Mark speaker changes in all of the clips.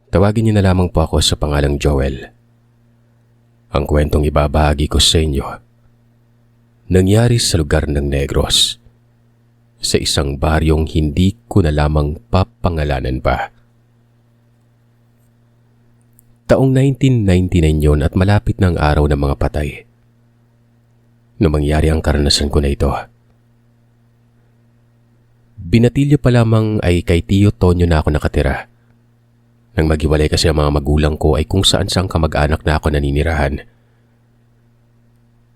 Speaker 1: Tawagin niyo na lamang po ako sa pangalang Joel. Ang kwentong ibabahagi ko sa inyo, nangyari sa lugar ng Negros, sa isang baryong hindi ko na lamang papangalanan pa. Taong 1999 yon at malapit na ang araw ng mga patay. Nung mangyari ang karanasan ko na ito, binatilyo pa lamang ay kay Tio Tonyo na ako nakatira. Nang maghiwalay kasi ang mga magulang ko ay kung saan-saang kamag-anak na ako naninirahan.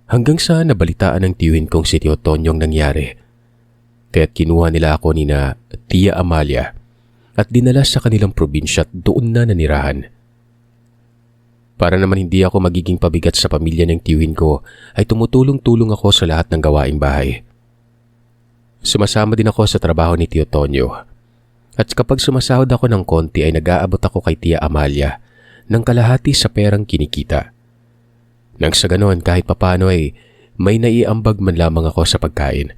Speaker 1: Hanggang sa nabalitaan ng tiyuhin kong si Tio Tonyong nangyari, kaya't kinuha nila ako ni na Tia Amalia at dinala sa kanilang probinsya at doon na nanirahan. Para naman hindi ako magiging pabigat sa pamilya ng tiyuhin ko, ay tumutulong-tulong ako sa lahat ng gawaing bahay. Sumasama din ako sa trabaho ni Tio Tonyo. At kapag sumasahod ako ng konti ay nag-aabot ako kay Tia Amalia ng kalahati sa perang kinikita. Nang sa ganoon kahit papano ay may naiambag man lamang ako sa pagkain.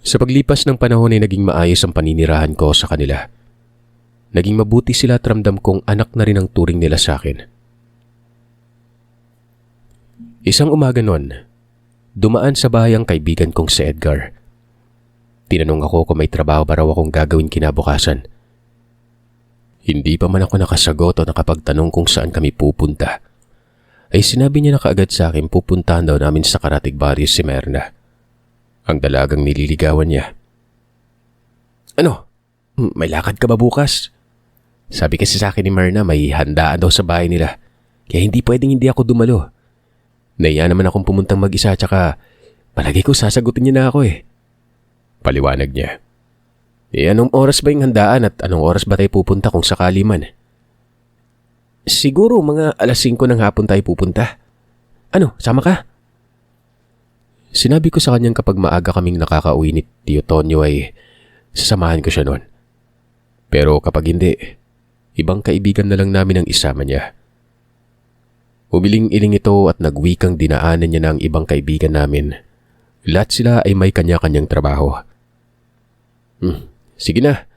Speaker 1: Sa paglipas ng panahon ay naging maayos ang paninirahan ko sa kanila. Naging mabuti sila at ramdam kong anak na rin ang turing nila sa akin. Isang umaga noon, dumaan sa bahay ang kaibigan kong si Edgar. Tinanong ako kung may trabaho ba raw akong gagawin kinabukasan. Hindi pa man ako nakasagot o nakapagtanong kung saan kami pupunta, ay sinabi niya na kaagad sa akin pupuntahan daw namin sa Karatig Barrio si Merna, ang dalagang nililigawan niya. Ano? May lakad ka ba bukas? Sabi kasi sa akin ni Merna may handaan daw sa bahay nila, kaya hindi pwedeng hindi ako dumalo. Naiya naman akong pumuntang mag-isa at saka palagi ko sasagutin niya na ako eh. Paliwanag niya. Anong oras ba yung handaan at anong oras ba tayo pupunta kung sakali man? Siguro mga alas 5 ng hapon tayo pupunta. Ano, sama ka? Sinabi ko sa kanyang kapag maaga kaming nakakauwi ni Tio Tonyo ay sasamahan ko siya noon. Pero kapag hindi, ibang kaibigan na lang namin ang isama niya. Umiling-iling ito at nagwikang dinaanan niya ng ibang kaibigan namin. Lahat sila ay may kanya-kanyang trabaho. Sige na,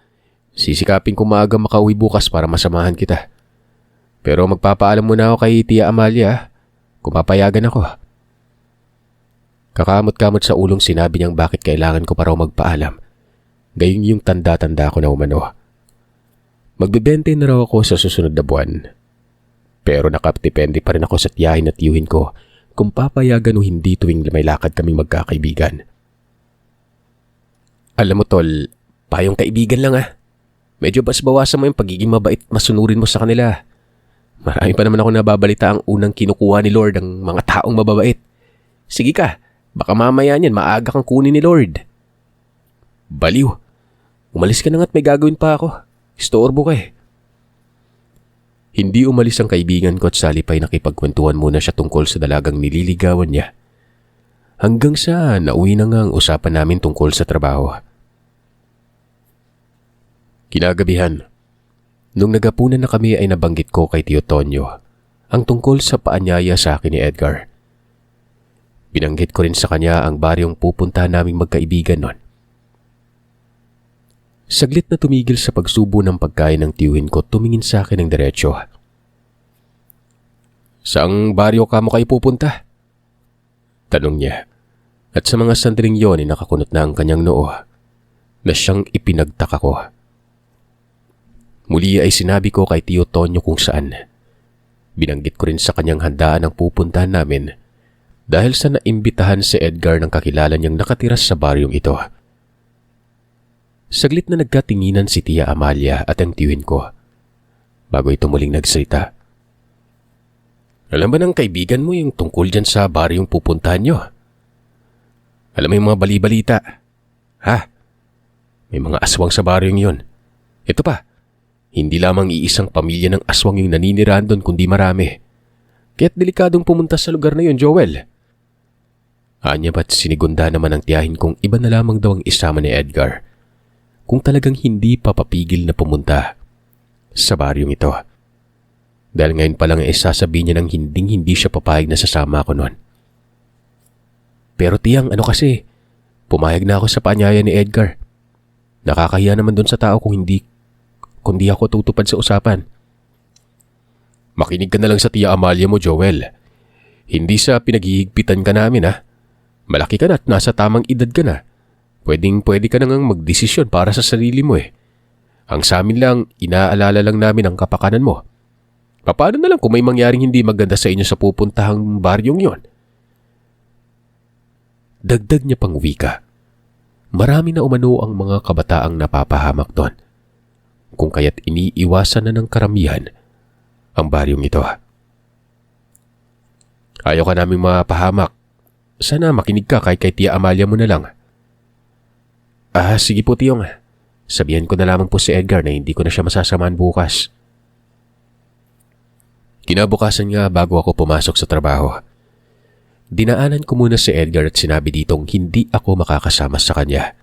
Speaker 1: sisikapin ko maaga makauwi bukas para masamahan kita. Pero magpapaalam muna ako kay Tia Amalia kung papayagan ako. Kakamot-kamot sa ulong sinabi niyang bakit kailangan ko pa raw magpaalam. Gayong yung tanda-tanda ko na umano. Magbibente na raw ako sa susunod na buwan. Pero nakapdepende pa rin ako sa tiyahin at tiyuhin ko kung papayagan o hindi tuwing may lakad kaming magkakaibigan. Alam mo tol, payong kaibigan lang ah. Medyo bawasan mo yung pagiging mabait masunurin mo sa kanila. Marami pa naman ako nababalita ang unang kinukuha ni Lord ang mga taong mababait. Sige ka, baka mamaya niyan maaga kang kunin ni Lord. Baliw, umalis ka na nga't may gagawin pa ako. Istorbo ka eh. Hindi umalis ang kaibigan ko at salipay nakipagkwentuhan muna siya tungkol sa dalagang nililigawan niya. Hanggang sa nauwi na nga ang usapan namin tungkol sa trabaho. Kinagabihan, nung nagapunan na kami ay nabanggit ko kay Tio Tonyo ang tungkol sa paanyaya sa akin ni Edgar. Binanggit ko rin sa kanya ang baryong pupuntahan naming magkaibigan nun. Saglit na tumigil sa pagsubo ng pagkain ng tiyuhin ko, tumingin sa akin ng diretsyo. Saang baryo ka mo kayo pupunta? Tanong niya. At sa mga sandaling yon ay nakakunot na ang kanyang noo na siyang ipinagtaka ko. Muli ay sinabi ko kay Tio Tonyo kung saan. Binanggit ko rin sa kanyang handaan ang pupuntahan namin dahil sa naimbitahan si Edgar ng kakilala niyang nakatira sa baryong ito. Saglit na nagkatinginan si Tia Amalia at ang tiyuhin ko bago ito muling nagsalita. Alam ba ng kaibigan mo yung tungkol dyan sa baryong pupuntahan nyo? Alam mo yung mga bali-balita? Ha? May mga aswang sa baryong yon. Ito pa, hindi lamang iisang pamilya ng aswang yung naninirahan doon kundi marami. Kaya't delikadong pumunta sa lugar na yon, Joel. Anya ba't sinigunda naman ang tiyahin kung iba na lamang daw ang isama ni Edgar kung talagang hindi papapigil na pumunta sa baryong ito. Dahil ngayon pa lang ay sasabihin niya nang hindi siya papayag na sasama ako noon. Pero tiyang ano kasi, pumayag na ako sa paanyaya ni Edgar. Nakakahiya naman doon sa tao kung kung di ako tutupad sa usapan. Makinig ka na lang sa Tia Amalia mo, Joel. Hindi sa pinaghihigpitan ka namin ha. Malaki ka na at nasa tamang edad ka na. Pwede ka na ngang magdesisyon para sa sarili mo eh. Ang sa amin lang, inaalala lang namin ang kapakanan mo. Paano na lang kung may mangyaring hindi maganda sa inyo sa pupuntahang baryong yon? Dagdag niya pang wika. Marami na umano ang mga kabataang napapahamak doon. Kung kaya't iniiwasan na ng karamihan ang baryong ito. Ayaw ka naming mapahamak. Sana makinig ka kay Tia Amalia mo na lang. Sige po Tiyong. Sabihan ko na lamang po si Edgar na hindi ko na siya masasamahan bukas. Kinabukasan nga bago ako pumasok sa trabaho. Dinaanan ko muna si Edgar at sinabi ditong hindi ako makakasama sa kanya.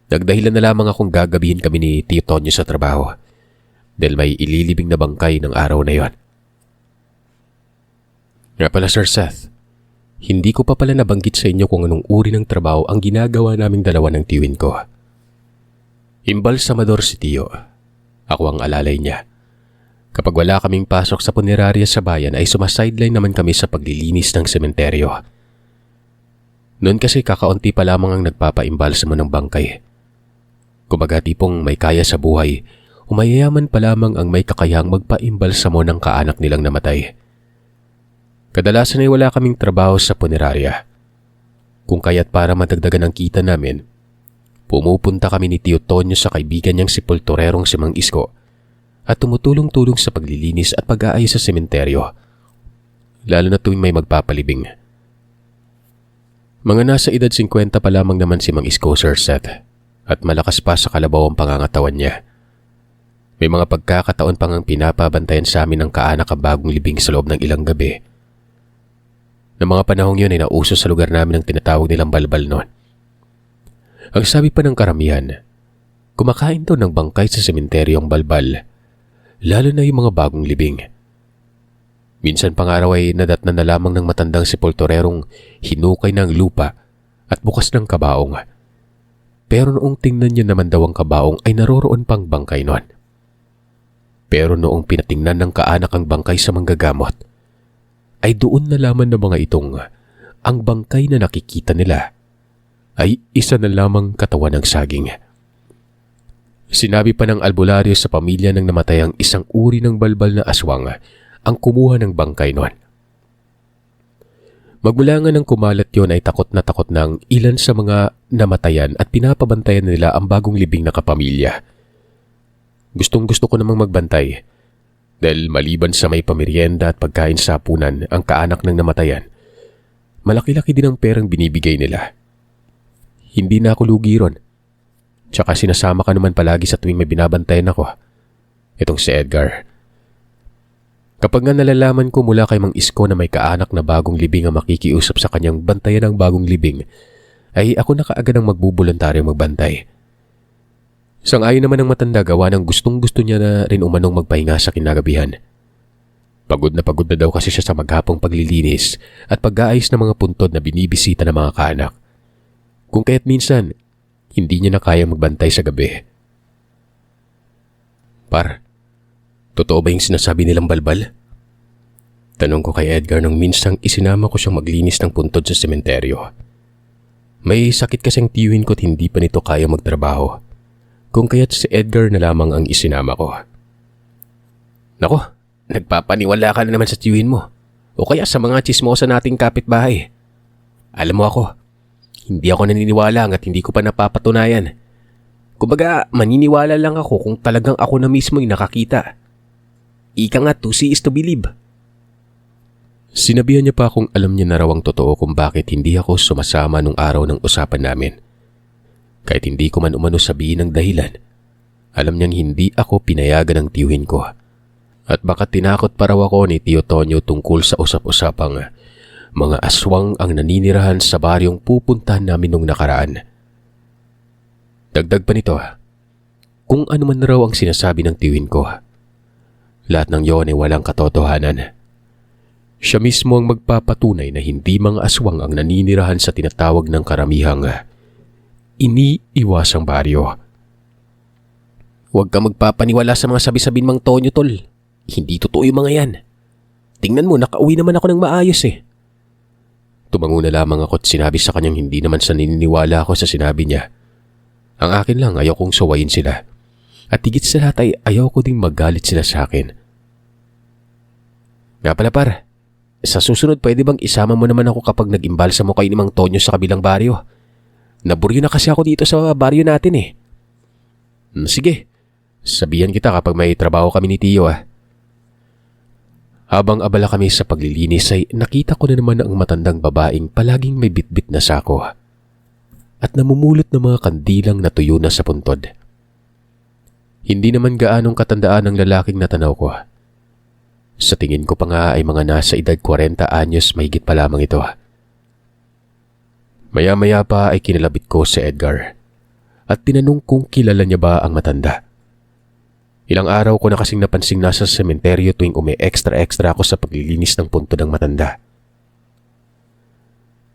Speaker 1: Nagdahilan na lamang akong gagabihin kami ni Tio Tonyo sa trabaho dahil may ililibing na bangkay ng araw na yon. Nga pala Sir Seth, hindi ko pa pala nabanggit sa inyo kung anong uri ng trabaho ang ginagawa naming dalawa ng tiwin ko. Imbalsamador si Tio. Ako ang alalay niya. Kapag wala kaming pasok sa punerarya sa bayan ay sumasideline naman kami sa paglilinis ng sementeryo. Noon kasi kakaunti pa lamang ang nagpapaimbalsamo ng bangkay. Kumbaga tipong may kaya sa buhay, umayayaman pa lamang ang may kakayahang magpaimbalsamo ng kaanak nilang namatay. Kadalasan ay wala kaming trabaho sa punerarya. Kung kaya't para madagdagan ang kita namin, pumupunta kami ni Tio Tonyo sa kaibigan niyang sepulturerong si Mang Isko at tumutulong-tulong sa paglilinis at pag-aayos sa sementeryo, lalo na tuwing may magpapalibing. Mga nasa edad 50 pa lamang naman si Mang Isko, Sir Seth, at malakas pa sa kalabaw ang pangangatawan niya. May mga pagkakataon pang ang pinapabantayan sa amin ng kaanak ang bagong libing sa loob ng ilang gabi. Noong mga panahong yun ay nauso sa lugar namin ang tinatawag nilang balbal noon. Ang sabi pa ng karamihan, kumakain daw ng bangkay sa sementeryo ang balbal, lalo na yung mga bagong libing. Minsan pang araw ay nadatnan na lamang ng matandang sepulturerong hinukay ng lupa at bukas ng kabaong. Pero noong tingnan niya naman daw ang kabaong ay naroroon pang bangkay noon. Pero noong pinatingnan ng kaanak ang bangkay sa manggagamot, ay doon nalaman ng mga itong ang bangkay na nakikita nila ay isa na lamang katawan ng saging. Sinabi pa ng albularyo sa pamilya ng namatay ang isang uri ng balbal na aswang ang kumuha ng bangkay noon. Magmula nga ng kumalat yon ay takot na ang ilan sa mga namatayan at pinapabantayan nila ang bagong libing na kapamilya. Gustong-gusto ko namang magbantay dahil maliban sa may pamerienda at pagkain sa hapunan ang kaanak ng namatayan, malaki-laki din ang perang binibigay nila. Hindi na ako lugi ron. Tsaka sinasama ka naman palagi sa tuwing may binabantayan ako. Itong si Edgar. Kapag nga nalalaman ko mula kay Mang Isko na may kaanak na bagong libing ang makikiusap sa kanyang bantayan ng bagong libing, ay ako na kaagad ang magbubuluntaryo magbantay. Sang-ayon naman ang matanda gawa ng gustong-gusto niya na rin umanong magpahinga sa kinagabihan. Pagod na daw kasi siya sa maghapong paglilinis at pag-aayos ng mga puntod na binibisita ng mga kaanak. Kung kaya't minsan, hindi niya na kaya magbantay sa gabi. Par, totoo ba yung sinasabi nilang balbal? Tanong ko kay Edgar nung minsang isinama ko siyang maglinis ng puntod sa sementeryo. May sakit kasing tiyuhin ko't hindi pa nito kaya magtrabaho. Kung kaya't si Edgar na lamang ang isinama ko. Nako, nagpapaniwala ka na naman sa tiyuhin mo. O kaya sa mga tsismosa nating kapitbahay. Alam mo ako, hindi ako naniniwala hanggat hindi ko pa napapatunayan. Kumbaga, maniniwala lang ako kung talagang ako na mismo yung nakakita. Ika nga, to see is to believe. Sinabihan niya pa kung alam niya na raw ang totoo kung bakit hindi ako sumasama nung araw ng usapan namin. Kahit hindi ko man umano sabihin ang dahilan, alam niyang hindi ako pinayagan ng tiyuhin ko. At baka tinakot pa raw ako ni Tio Tonyo tungkol sa usap-usapang mga aswang ang naninirahan sa baryong pupuntahan namin nung nakaraan. Dagdag pa nito, kung ano man raw ang sinasabi ng tiyuhin ko, lahat ng yon ay walang katotohanan. Siya mismo ang magpapatunay na hindi mga aswang ang naninirahan sa tinatawag ng karamihang iniiwasang baryo. Huwag kang magpapaniwala sa mga sabi-sabing Mang Tonyo, tol. Hindi totoo yung mga yan. Tingnan mo, nakauwi naman ako ng maayos eh. Tumango na lamang ako at sinabi sa kanyang hindi naman sa naniniwala ako sa sinabi niya. Ang akin lang, ayaw kong sawayin sila. At higit sa lahat ay ayaw ko ding magalit sila sa akin. Nga pala par, sa susunod pwede bang isama mo naman ako kapag nag-imbalsa mo kayo ni Mang Tonyo sa kabilang baryo? Naburyo na kasi ako dito sa baryo natin eh. Sige, sabihan kita kapag may trabaho kami ni Tio ah. Habang abala kami sa paglilinis ay nakita ko na naman ang matandang babaeng palaging may bitbit na sako at namumulot ng mga kandilang na tuyo na sa puntod. Hindi naman gaanong katandaan ng lalaking natanaw ko. Sa tingin ko pa nga ay mga nasa edad 40 anyos mahigit pa lamang ito. Maya-maya pa ay kinalabit ko si Edgar at tinanong kung kilala niya ba ang matanda. Ilang araw ko na kasing napansing nasa sementeryo tuwing extra ako sa paglilinis ng puntod ng matanda.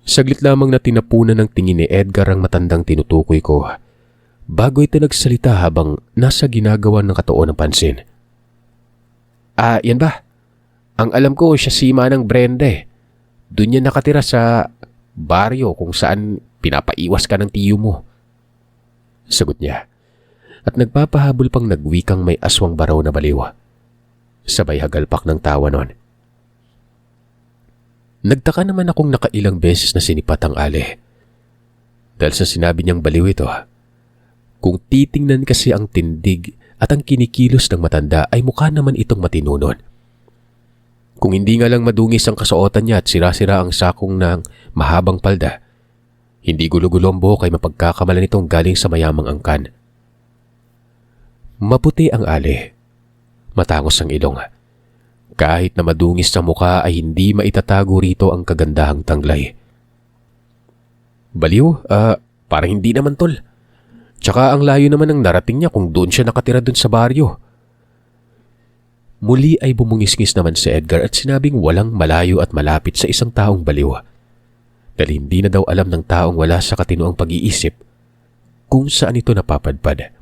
Speaker 1: Saglit lamang na tinapunan ng tingin ni Edgar ang matandang tinutukoy ko bago ito nagsalita habang nasa ginagawa ng katuon ng pansin. Yan ba? Ang alam ko siya si Manang Brenda eh. Doon niya nakatira sa baryo kung saan pinapaiwas ka ng tiyo mo. Sagot niya. At nagpapahabol pang nagwikang may aswang baraw na baliw. Sabay hagalpak ng tawa nun. Nagtaka naman akong nakailang beses na sinipat ang ali. Dahil sa sinabi niyang baliw ito, kung titingnan kasi ang tindig at ang kinikilos ng matanda ay mukha naman itong matinunon. Kung hindi nga lang madungis ang kasuotan niya at sira-sira ang sakong ng mahabang palda, hindi gulo-gulo ang buhok ay mapagkakamalan itong galing sa mayamang angkan. Maputi ang ali. Matangos ang ilong. Kahit na madungis sa mukha ay hindi maitatago rito ang kagandahang tanglay. Baliw? Parang hindi naman tol. Tsaka ang layo naman ng narating niya kung doon siya nakatira doon sa baryo. Muli ay bumungisngis naman si Edgar at sinabing walang malayo at malapit sa isang taong baliw. Dahil hindi na daw alam ng taong wala sa katinoang pag-iisip kung saan ito napapadpad.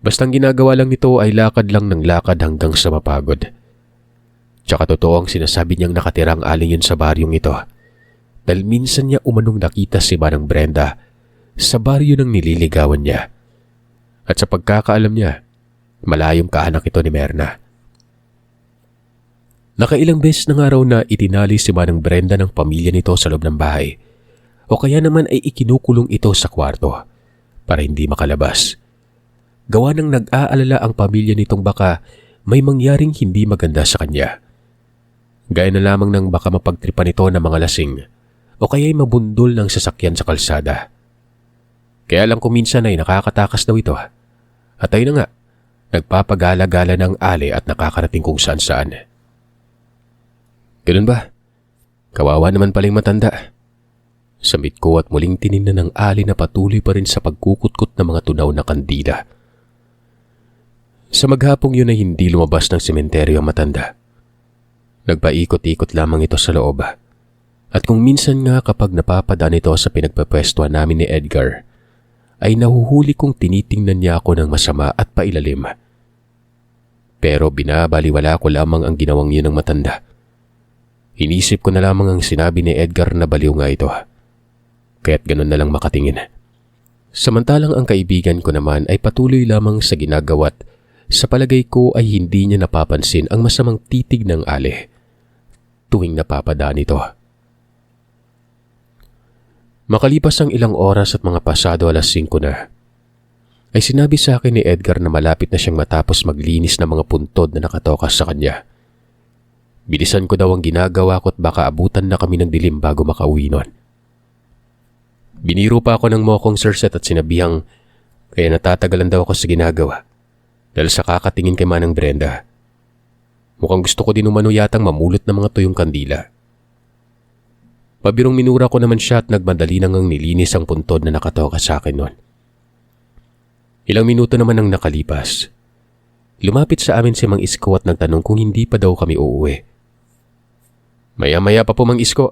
Speaker 1: Bastang ginagawa lang nito ay lakad lang ng lakad hanggang sa mapagod. Tsaka totoo ang sinasabi niyang nakatirang aling yun sa baryong ito. Dahil minsan niya umanong nakita si Manang Brenda sa baryo ng nililigawan niya. At sa pagkakaalam niya, malayong kaanak ito ni Merna. Nakailang beses na nga raw na itinali si Manang Brenda ng pamilya nito sa loob ng bahay. O kaya naman ay ikinukulong ito sa kwarto para hindi makalabas. Gawa ng nag-aalala ang pamilya nitong baka may mangyaring hindi maganda sa kanya. Gaya na lamang ng baka mapagtripan ito ng mga lasing o kaya'y mabundol ng sasakyan sa kalsada. Kaya lang kung minsan ay nakakatakas daw ito. At ayun na nga, nagpapagala-gala ng ali at nakakarating kung saan-saan. Ganun ba? Kawawa naman paling matanda. Samit ko at muling tinignan ng ali na patuloy pa rin sa pagkukutkot ng mga tunaw na kandila. Sa maghapong yun ay hindi lumabas ng sementeryo ang matanda. Nagpaikot-ikot lamang ito sa loob. At kung minsan nga kapag napapadaan ito sa pinagpapwestuhan namin ni Edgar, ay nahuhuli kong tinitingnan niya ako ng masama at pailalim. Pero binabaliwala ko lamang ang ginawang yun ng matanda. Inisip ko na lamang ang sinabi ni Edgar na baliw nga ito. Kaya't ganun na lang makatingin. Samantalang ang kaibigan ko naman ay patuloy lamang sa ginagawa't sa palagay ko ay hindi niya napapansin ang masamang titig ng ali tuwing napapadaan ito. Makalipas ang ilang oras at mga pasado 5:00 na, ay sinabi sa akin ni Edgar na malapit na siyang matapos maglinis ng mga puntod na nakatokas sa kanya. Bilisan ko daw ang ginagawa ko at baka abutan na kami ng dilim bago makauwi nun. Biniro pa ako ng mokong surset at sinabihang kaya natatagalan daw ako sa ginagawa. Dahil sa kakatingin kay Manang Brenda, mukhang gusto ko din umano yatang mamulot ng mga tuyong kandila. Pabirong minura ko naman siya at nagmadali nang nilinis ang puntod na nakatoka sa akin noon. Ilang minuto naman ang nakalipas. Lumapit sa amin si Mang Isko at nagtanong kung hindi pa daw kami uuwi. Maya-maya pa po Mang Isko,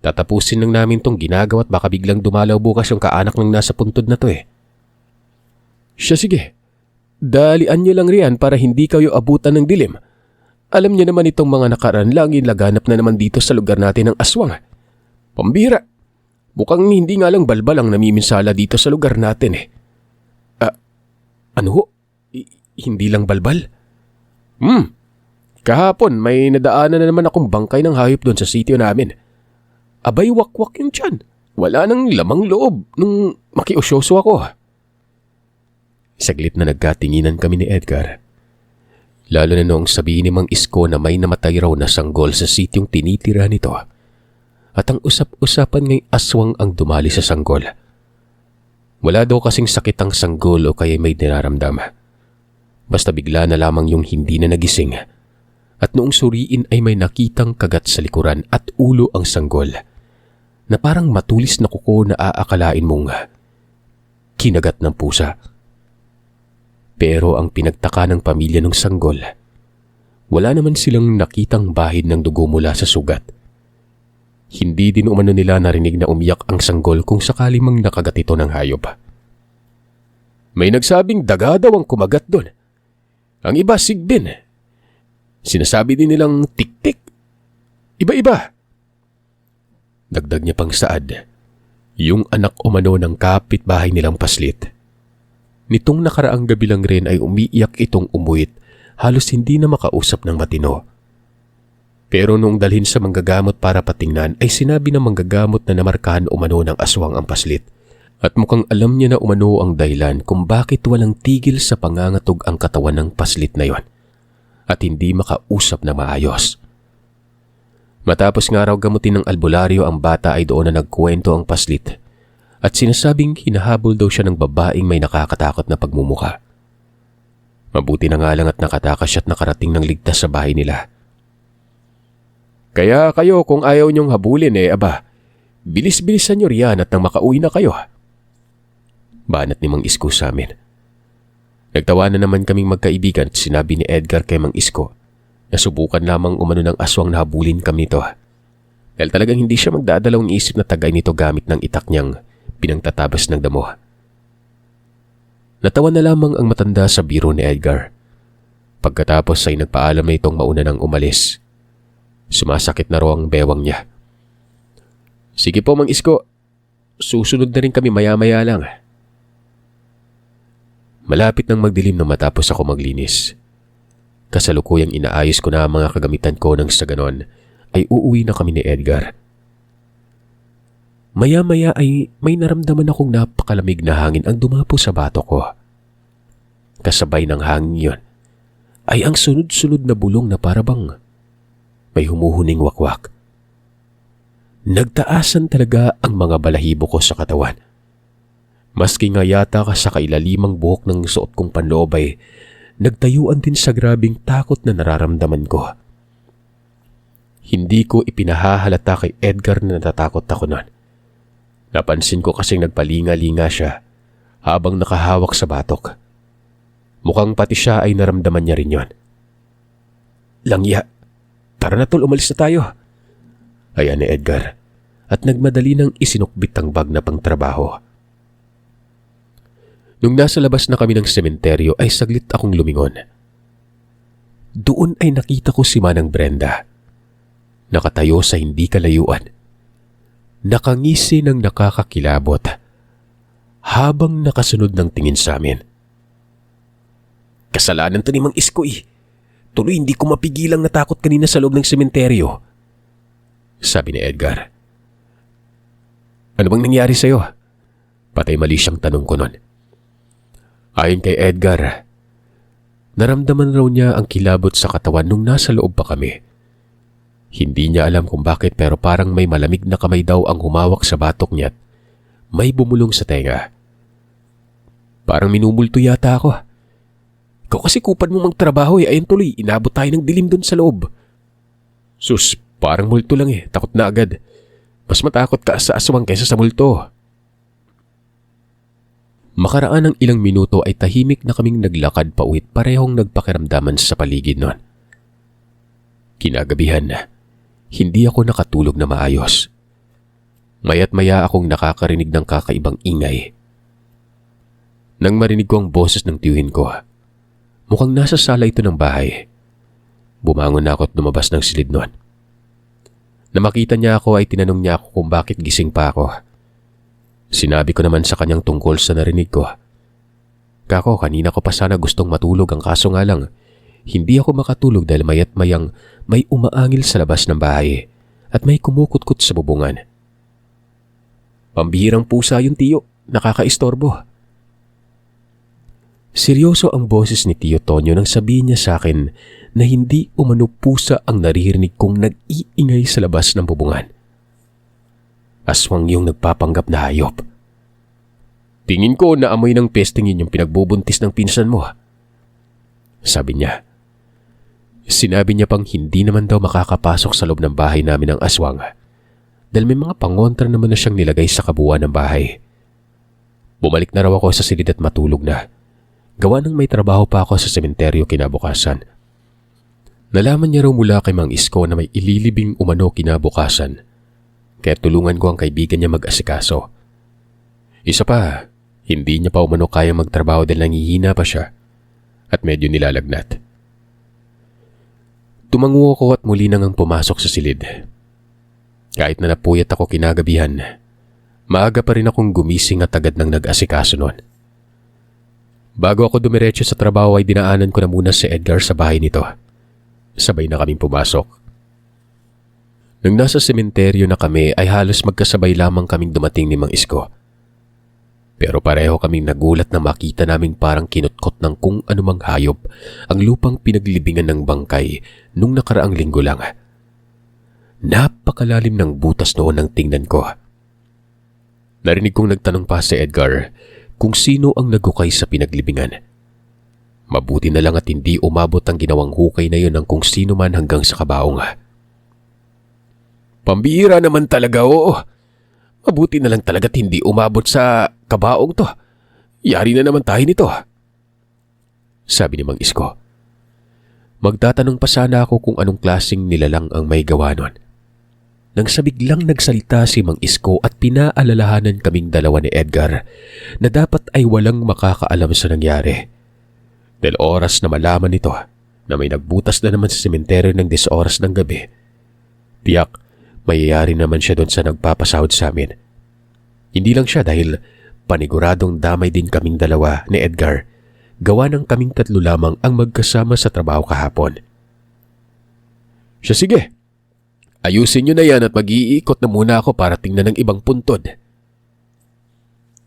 Speaker 1: tatapusin lang namin tong ginagawa at baka biglang dumalaw bukas yung kaanak ng nasa puntod na to eh. Siya sige. Dalian niyo lang riyan para hindi kayo abutan ng dilim. Alam niyo naman itong mga nakaraan langin laganap na naman dito sa lugar natin ng aswang. Pambira, mukhang hindi nga lang balbal ang namiminsala dito sa lugar natin eh. Ano ho? Hindi lang balbal? Kahapon may nadaanan na naman akong bangkay ng hayop doon sa sitio namin. Abay wakwak yung tiyan. Wala nang lamang loob nung makiusyoso ako. Saglit na nagkatinginan kami ni Edgar. Lalo na noong sabihin ni Mang Isko na may namatay raw na sanggol sa sityong tinitira nito. At ang usap-usapan ngayong aswang ang dumali sa sanggol. Wala daw kasing sakit ang sanggol o kaya may dinaramdam. Basta bigla na lamang yung hindi na nagising. At noong suriin ay may nakitang kagat sa likuran at ulo ang sanggol na parang matulis na kuko na aakalain mong kinagat ng pusa. Pero ang pinagtaka ng pamilya ng sanggol, wala naman silang nakitang bahid ng dugo mula sa sugat. Hindi din umano nila narinig na umiyak ang sanggol kung sakali mang nakagat ito ng hayop. May nagsabing daga daw ang kumagat doon. Ang iba sigbin. Sinasabi din nilang tik-tik. Iba-iba. Dagdag niya pang saad, yung anak umano ng kapitbahay nilang paslit. Nitong nakaraang gabi lang rin ay umiiyak itong umuwit, halos hindi na makausap ng matino. Pero nung dalhin sa manggagamot para patingnan ay sinabi ng manggagamot na namarkahan umano ng aswang ang paslit. At mukhang alam niya na umano ang dahilan kung bakit walang tigil sa pangangatog ang katawan ng paslit na yon at hindi makausap na maayos. Matapos nga raw gamutin ng albularyo ang bata ay doon na nagkwento ang paslit at sinasabing hinahabol daw siya ng babaeng may nakakatakot na pagmumuka. Mabuti na nga lang at nakatakas siya at nakarating ng ligtas sa bahay nila. Kaya kayo kung ayaw niyong habulin bilis-bilisan niyo riyan at nang makauwi na kayo. Banat ni Mang Isko sa amin. Nagtawanan naman kaming magkaibigan at sinabi ni Edgar kay Mang Isko na subukan lamang umano ng aswang na habulin kami nito. Dahil talagang hindi siya magdadalawang isip na tagay nito gamit ng itak niyang pinangtatabas ng damo. Natawa na lamang ang matanda sa biro ni Edgar. Pagkatapos ay nagpaalam na itong mauna nang umalis. Sumasakit na raw ang bewang niya. Sige po Mang Isko, susunod na rin kami maya-maya lang. Malapit nang magdilim nang matapos ako maglinis. Kasalukuyang inaayos ko na ang mga kagamitan ko nang sa ganon ay uuwi na kami ni Edgar. Maya-maya ay may naramdaman akong napakalamig na hangin ang dumapo sa bato ko. Kasabay ng hangin yon ay ang sunod-sunod na bulong na parabang may humuhuning wakwak. Nagtaasan talaga ang mga balahibo ko sa katawan. Maski nga yata ka sa kailalimang buhok ng suot kong panloob ay nagtayuan din sa grabing takot na nararamdaman ko. Hindi ko ipinahahalata kay Edgar na natatakot ako noon. Napansin ko kasing nagpalinga-linga siya habang nakahawak sa batok. Mukhang pati siya ay naramdaman niya rin yon. Langya, tara na tol, umalis na tayo. Ayan ni Edgar at nagmadali nang isinukbit ang bag na pangtrabaho. Nung nasa labas na kami ng sementeryo ay saglit akong lumingon. Doon ay nakita ko si Manang Brenda. Nakatayo sa hindi kalayuan. Nakangisi ng nakakakilabot habang nakasunod ng tingin sa amin. Kasalanan to ni Mang Isko eh. Tuloy hindi ko mapigilang natakot kanina sa loob ng sementeryo. Sabi ni Edgar. Ano bang nangyari sa'yo? Patay mali siyang tanong ko nun. Ayon kay Edgar, naramdaman raw niya ang kilabot sa katawan nung nasa loob pa kami. Hindi niya alam kung bakit pero parang may malamig na kamay daw ang humawak sa batok niya at may bumulong sa tenga. Parang minumulto yata ako. Ikaw kasi kupad mo magtrabaho eh. Ayun tuloy, inabot tayo ng dilim dun sa loob. Sus, parang multo lang eh. Takot na agad. Mas matakot ka sa aswang kaysa sa multo. Makaraan ng ilang minuto ay tahimik na kaming naglakad pauwit parehong nagpakiramdaman sa paligid noon. Kinagabihan na, hindi ako nakatulog na maayos. Maya't maya akong nakakarinig ng kakaibang ingay. Nang marinig ko ang boses ng tiyuhin ko, Mukhang nasa sala ito ng bahay. Bumangon na ako at lumabas ng silid noon. Na makita niya ako ay tinanong niya ako kung bakit gising pa ako. Sinabi ko naman sa kanyang tungkol sa narinig ko. Kako, kanina ko pa sana gustong matulog, ang kaso nga lang, hindi ako makatulog dahil mayat mayang may umaangil sa labas ng bahay at may kumukutkot sa bubungan. Pambihirang pusa yung tiyo, nakakaistorbo. Seryoso ang boses ni Tio Tonyo nang sabihin niya sa akin na hindi umano pusa ang naririnig kong nag-iingay sa labas ng bubungan. Aswang yung nagpapanggap na hayop. Tingin ko na amoy ng pesting yun yung pinagbubuntis ng pinsan mo. Sabi niya. Sinabi niya pang hindi naman daw makakapasok sa loob ng bahay namin ang aswang dahil may mga pangontra naman na siyang nilagay sa kabuuan ng bahay. Bumalik na raw ako sa silid at matulog na. Gawa ng may trabaho pa ako sa sementeryo kinabukasan. Nalaman niya raw mula kay Mang Isko na may ililibing umano kinabukasan. Kaya tulungan ko ang kaibigan niya mag-asikaso. Isa pa, hindi niya pa umano kaya magtrabaho dahil nangihina pa siya at medyo nilalagnat. Tumango ako at muli nang pumasok sa silid. Kahit na napuyat ako kinagabihan, maaga pa rin akong gumising at agad nang nag-asikaso noon. Bago ako dumiretso sa trabaho ay dinaanan ko na muna si Edgar sa bahay nito. Sabay na kaming pumasok. Nang nasa sementeryo na kami ay halos magkasabay lamang kaming dumating ni Mang Isko. Pero pareho kaming nagulat na makita naming parang kinutkot ng kung anumang hayop ang lupang pinaglibingan ng bangkay nung nakaraang linggo lang. Napakalalim ng butas noon ang tingnan ko. Narinig kong nagtanong pa si Edgar kung sino ang naghukay sa pinaglibingan. Mabuti na lang at hindi umabot ang ginawang hukay na yun ng kung sino man hanggang sa kabaong. Pambihira naman talaga, oo. Mabuti na lang talaga at hindi umabot sa kabaong to. Yari na naman tayo nito. Sabi ni Mang Isko. Magtatanong pa sana ako kung anong klaseng nilalang ang may gawa nun. Nang sa biglang nagsalita si Mang Isko at pinaalalahanan kaming dalawa ni Edgar na dapat ay walang makakaalam sa nangyari. Dahil oras na malaman nito na may nagbutas na naman sa sementeryo ng 10 oras ng gabi. Tiyak, mayayari naman siya doon sa nagpapasahod sa amin. Hindi lang siya dahil paniguradong damay din kaming dalawa ni Edgar. Gawa ng kaming 3 lamang ang magkasama sa trabaho kahapon. Siya, sige. Ayusin niyo na yan at mag-iikot na muna ako para tingnan ng ibang puntod.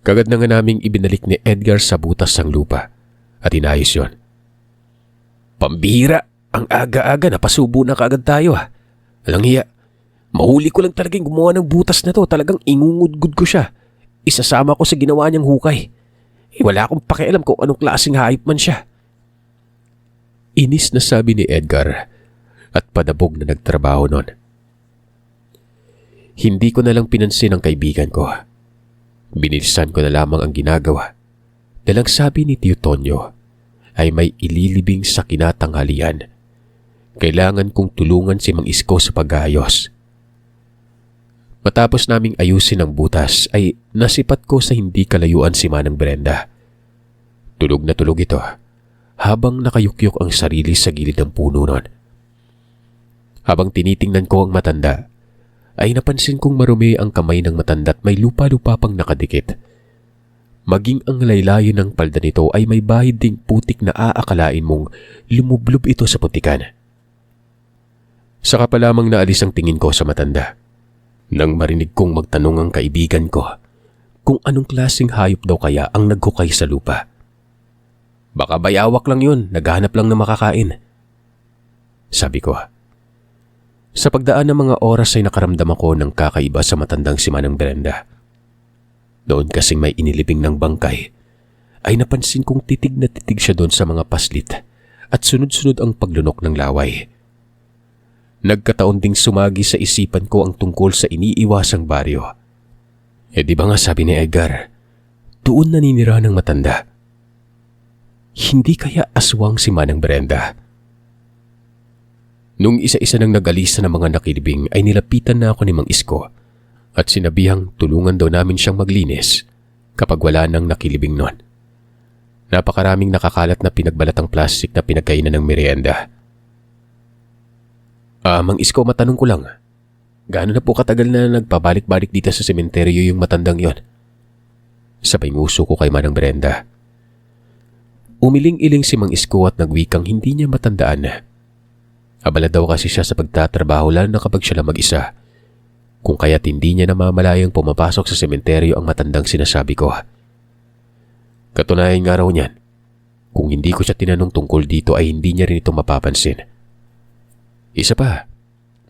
Speaker 1: Kagad na nga naming ibinalik ni Edgar sa butas ng lupa at inayos yon. Pambihira, ang aga-aga napasubo na kaagad tayo ha. Alang hiya, mahuli ko lang talagang gumawa ng butas na to, talagang ingungudgud ko siya. Isasama ko sa ginawa niyang hukay. Wala akong pakialam kung anong klaseng hayop man siya. Inis na sabi ni Edgar at padabog na nagtrabaho nun. Hindi ko na lang pinansin ang kaibigan ko. Binilisan ko na lamang ang ginagawa dahil ang sabi ni Tio Tonyo ay may ililibing sa kinatanghalian. Kailangan kong tulungan si Mang Isko sa pag-aayos. Matapos naming ayusin ang butas ay nasipat ko sa hindi kalayuan si Manang Brenda. Tulog na tulog ito habang nakayukyok ang sarili sa gilid ng puno nun. Habang tinitingnan ko ang matanda, ay napansin kong marumi ang kamay ng matanda at may lupa-lupa pang nakadikit. Maging ang laylayin ng palda nito ay may bahid ding putik na aakalain mong lumublob ito sa putikan. Saka pa lamang naalis ang tingin ko sa matanda. Nang marinig kong magtanong ang kaibigan ko kung anong klaseng hayop daw kaya ang naghukay sa lupa. Baka bayawak lang yun, naghahanap lang na makakain. Sabi ko. Sa pagdaan ng mga oras ay nakaramdam ako ng kakaiba sa matandang si Manang Brenda. Doon kasing may inilibing ng bangkay, ay napansin kong titig na titig siya doon sa mga paslit at sunod-sunod ang paglunok ng laway. Nagkataon ding sumagi sa isipan ko ang tungkol sa iniiwasang baryo. Di ba nga sabi ni Edgar, doon naninira ng matanda. Hindi kaya aswang si Manang Brenda? Nung isa-isa nang nagalisa ng mga nakilibing ay nilapitan na ako ni Mang Isko at sinabihang tulungan daw namin siyang maglinis kapag wala nang nakilibing nun. Napakaraming nakakalat na pinagbalatang plastik na pinagkainan ng merienda. Mang Isko, matanong ko lang. Gaano na po katagal na nagpabalik-balik dito sa sementeryo yung matandang yon? Sabay nguso ko kay Manang Brenda. Umiling-iling si Mang Isko at nagwikang hindi niya matandaan. Abala daw kasi siya sa pagtatrabaho lalo na kapag siya lang mag-isa. Kung kaya't hindi niya namamalayang pumapasok sa sementeryo ang matandang sinasabi ko. Katunayan nga raw niyan, kung hindi ko siya tinanong tungkol dito ay hindi niya rin ito mapapansin. Isa pa,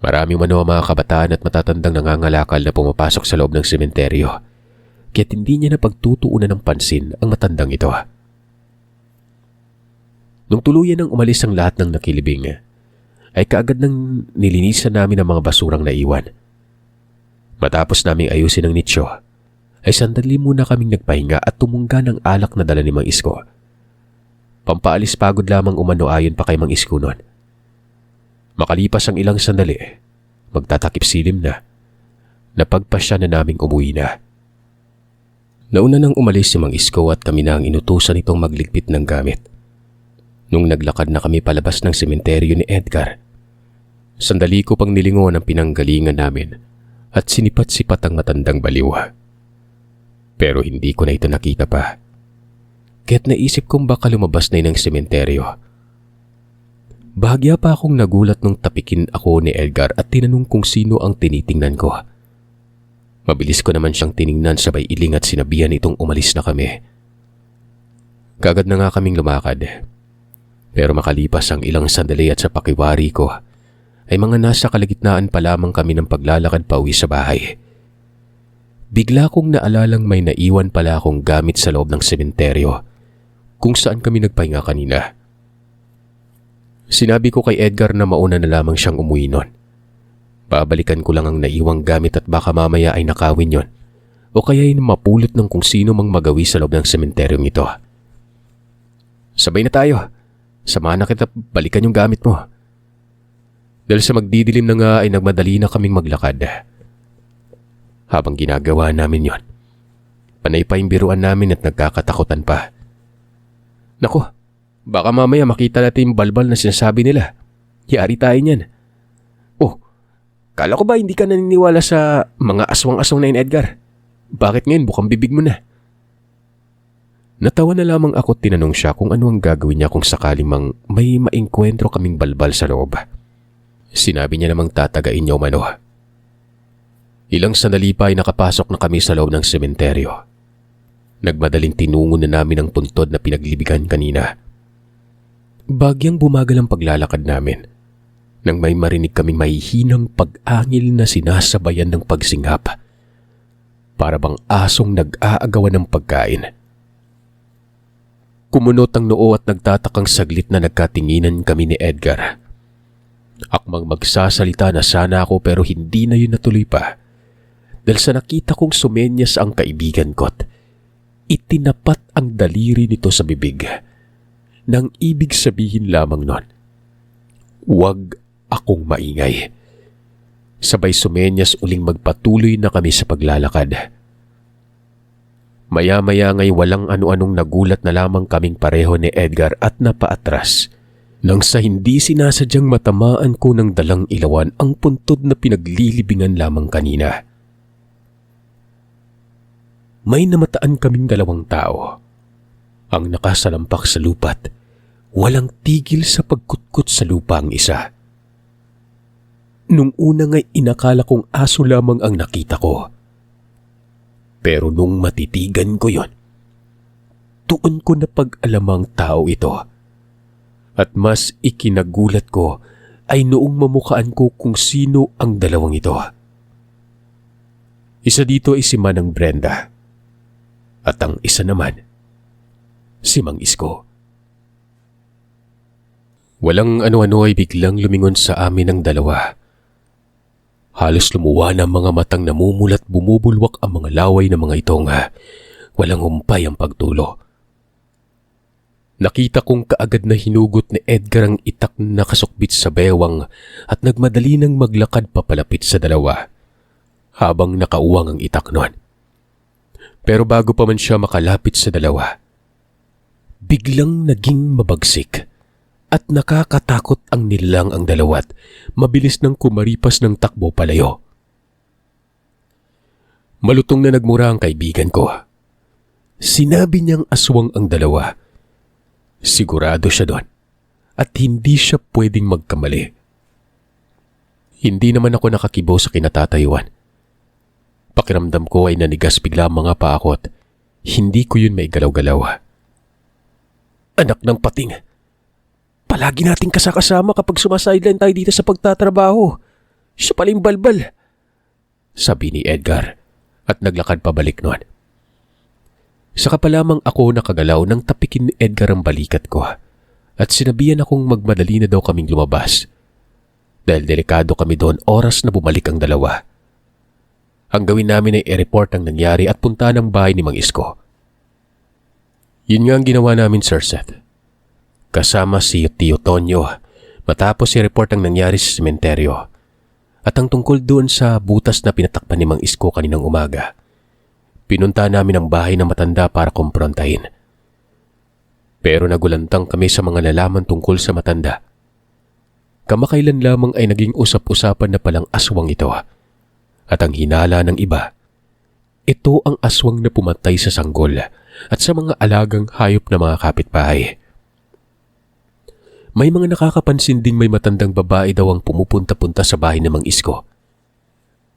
Speaker 1: marami man ang mga kabataan at matatandang nangangalakal na pumapasok sa loob ng sementeryo, kaya't hindi niya napagtutuunan ng pansin ang matandang ito. Nung tuluyan ng umalis ang lahat ng nakilibing, ay kaagad nang nilinisan namin ang mga basurang naiwan. Matapos naming ayusin ang nicho, ay sandali muna kaming nagpahinga at tumungga ng alak na dala ni Mang Isko. Pampaalis pagod lamang umano ayon pa kay Mang Isko noon. Makalipas ang ilang sandali, magtatakip silim na, napagpasya na naming umuwi na. Nauna nang umalis si Mang Isko at kami na ang inutusan itong magligpit ng gamit. Nung naglakad na kami palabas ng sementeryo ni Edgar, sandali ko pang nilingon ang pinanggalingan namin at sinipat-sipat ang matandang baliw. Pero hindi ko na ito nakita pa. Kaya't naisip kong baka lumabas na yun ng sementeryo. Bahagya pa akong nagulat nung tapikin ako ni Edgar at tinanong kung sino ang tinitingnan ko. Mabilis ko naman siyang tiningnan sabay iling at sinabihan itong umalis na kami. Kagad na nga kaming lumakad. Pero makalipas ang ilang sandali at sa pakiwari ko, ay mga nasa kalagitnaan pa lamang kami ng paglalakad pauwi sa bahay. Bigla kong naalalang may naiwan pala akong gamit sa loob ng sementeryo kung saan kami nagpahinga kanina. Sinabi ko kay Edgar na mauna na lamang siyang umuwi nun. Babalikan ko lang ang naiwang gamit at baka mamaya ay nakawin yon o kaya ay mapulot ng kung sino mang magawi sa loob ng sementeryong ito. Sabay na tayo. Samahan na kita, balikan yung gamit mo. Dahil sa magdidilim na nga ay nagmadali na kaming maglakad. Habang ginagawa namin yon, panay pa yung biruan namin at nagkakatakutan pa. Naku, baka mamaya makita natin yung balbal na sinasabi nila. Yari tayo niyan. Oh, kala ko ba hindi ka naniniwala sa mga aswang-aswang na yun, Edgar? Bakit ngayon bukang bibig mo na? Natawa na lamang ako at tinanong siya kung ano ang gagawin niya kung sakaling mang may maengkwentro kaming balbal sa loob. Sinabi niya namang tatagain niya umano. Ilang sandali pa ay nakapasok na kami sa loob ng sementeryo. Nagmadaling tinungo na namin ang puntod na pinaglibigan kanina. Bagyang bumagal ang paglalakad namin nang may marinig kaming mahihinang pag-angil na sinasabayan ng pagsinghap. Para bang asong nag-aagawan ng pagkain. Kumunot ang noo at nagtatakang saglit na nagkatinginan kami ni Edgar. Akmang magsasalita na sana ako pero hindi na yun natuloy pa. Dahil sa nakita kong sumenyas ang kaibigan ko't itinapat ang daliri nito sa bibig. Nang ibig sabihin lamang nun, huwag akong maingay. Sabay sumenyas uling magpatuloy na kami sa paglalakad. Maya-maya ngay walang ano-anong nagulat na lamang kaming pareho ni Edgar at napaatras. Nang sa hindi sinasadyang matamaan ko ng dalang ilawan ang puntod na pinaglilibingan lamang kanina. May namataan kaming dalawang tao. Ang nakasalampak sa lupa't walang tigil sa pagkutkot sa lupa ang isa. Nung una nga'y inakala kong aso lamang ang nakita ko. Pero nung matitigan ko yon, tuon ko na pag-alamang tao ito. At mas ikinagulat ko ay noong mamukaan ko kung sino ang dalawang ito. Isa dito ay si Manang Brenda. At ang isa naman, si Mang Isko. Walang ano-ano ay biglang lumingon sa amin ang dalawa. Halos lumuwa na ang mga matang namumulat bumubulwak ang mga laway ng mga itong walang humpay ang pagtulo. Nakita kong kaagad na hinugot ni Edgar ang itak na nakasukbit sa bewang at nagmadali nang maglakad papalapit sa dalawa habang nakauwang ang itak nun. Pero bago pa man siya makalapit sa dalawa, biglang naging mabagsik at nakakatakot ang nilalang ang dalawat mabilis nang kumaripas ng takbo palayo. Malutong na nagmura ang kaibigan ko. Sinabi niyang aswang ang dalawa. Sigurado siya doon at hindi siya pwedeng magkamali. Hindi naman ako nakakibo sa kinatatayuan. Pakiramdam ko ay nanigas bigla ang mga paa ko at hindi ko yun maigalaw-galaw. Anak ng pating, palagi nating kasakasama kapag sumasideline tayo dito sa pagtatrabaho. Siya pala yung balbal, sabi ni Edgar at naglakad pabalik noon. Saka pa lamang ako nakagalaw nang tapikin ni Edgar ang balikat ko at sinabihan akong magmadali na daw kaming lumabas. Dahil delikado kami doon oras na bumalik ang dalawa. Ang gawin namin ay i-report ang nangyari at punta ng bahay ni Mang Isko. Yun nga ang ginawa namin, Sir Seth. Kasama si Tio Tonyo matapos i-report ang nangyari sa sementeryo at ang tungkol doon sa butas na pinatakpan ni Mang Isko kaninang umaga. Pinunta namin ang bahay ng matanda para kumprontahin. Pero nagulantang kami sa mga nalaman tungkol sa matanda. Kamakailan lamang ay naging usap-usapan na palang aswang ito. At ang hinala ng iba, ito ang aswang na pumatay sa sanggol at sa mga alagang hayop na mga kapitbahay. May mga nakakapansin ding may matandang babae daw ang pumupunta-punta sa bahay ng Mang Isko.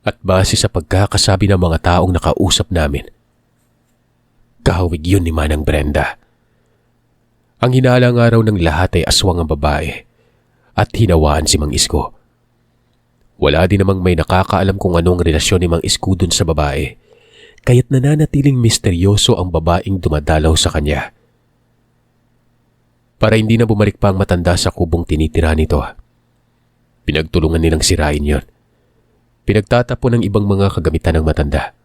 Speaker 1: At base sa pagkakasabi ng mga taong nakausap namin, kahawig yun ni Manang Brenda. Ang hinala nga raw ng lahat ay aswang ang babae at hinawaan si Mang Isko. Wala din namang may nakakaalam kung anong relasyon ni Mang Isko dun sa babae, kaya't nananatiling misteryoso ang babaeng dumadalaw sa kanya. Para hindi na bumalik pa ang matanda sa kubong tinitira nito, pinagtulungan nilang sirain yon. Pinagtatapon ng ibang mga kagamitan ng matanda.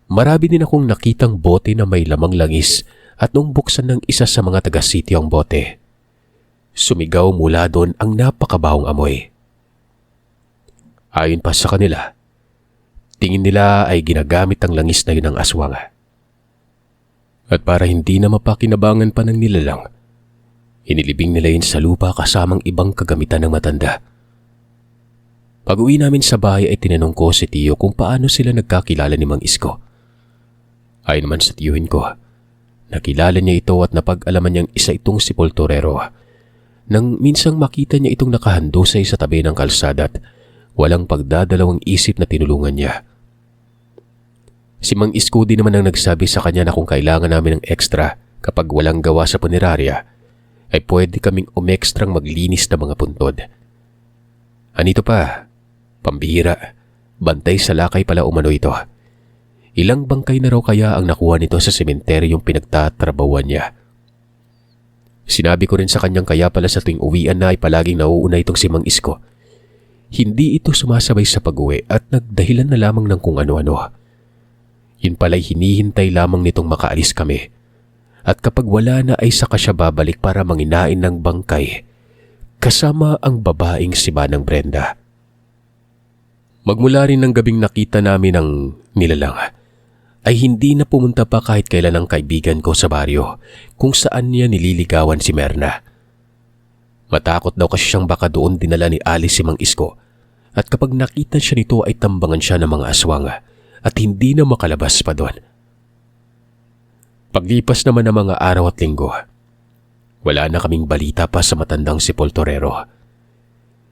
Speaker 1: Marami din akong nakitang bote na may lamang langis at nung buksan ng isa sa mga taga-sitio ang bote, sumigaw mula doon ang napakabahong amoy. Ayon pa sa kanila, tingin nila ay ginagamit ang langis na yun ng aswang. At para hindi na mapakinabangan pa ng nilalang, inilibing nila yun sa lupa kasamang ibang kagamitan ng matanda. Pag-uwi namin sa bahay ay tinanong ko si Tio kung paano sila nagkakilala ni Mang Isko. Ayon naman sa tiyuhin ko, nakilala niya ito at napag-alaman niyang isa itong sepulturero. Nang minsang makita niya itong nakahandusay sa tabi ng kalsada at walang pagdadalawang isip na tinulungan niya. Si Mang Isko din naman ang nagsabi sa kanya na kung kailangan namin ng extra kapag walang gawa sa punerarya, ay pwede kaming umekstrang maglinis ng mga puntod. Anito pa, pambihira, bantay sa lakay pala umano ito. Ilang bangkay na raw kaya ang nakuha nito sa sementeryong pinagtatrabawan niya. Sinabi ko rin sa kanyang kaya pala sa tuwing uwian na ay palaging nauuna itong si Mang Isko. Hindi ito sumasabay sa pag-uwi at nagdahilan na lamang ng kung ano-ano. Yun pala'y hinihintay lamang nitong makaalis kami. At kapag wala na ay saka siya babalik para manginain ng bangkay kasama ang babaeng si Manang Brenda. Magmula rin ng gabing nakita namin ang nilalang ay hindi na pumunta pa kahit kailan ang kaibigan ko sa baryo kung saan niya nililigawan si Merna. Matakot daw kasi siyang baka doon dinala ni Alice si Mang Isko at kapag nakita siya nito ay tambangan siya ng mga aswang at hindi na makalabas pa doon. Paglipas naman ng mga araw at linggo, wala na kaming balita pa sa matandang sepulturero.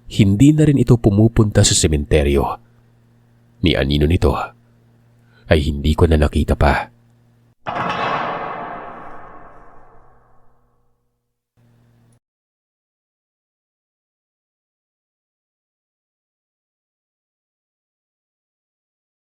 Speaker 1: Hindi na rin ito pumupunta sa sementeryo. Ni anino nito ay hindi ko na nakita pa.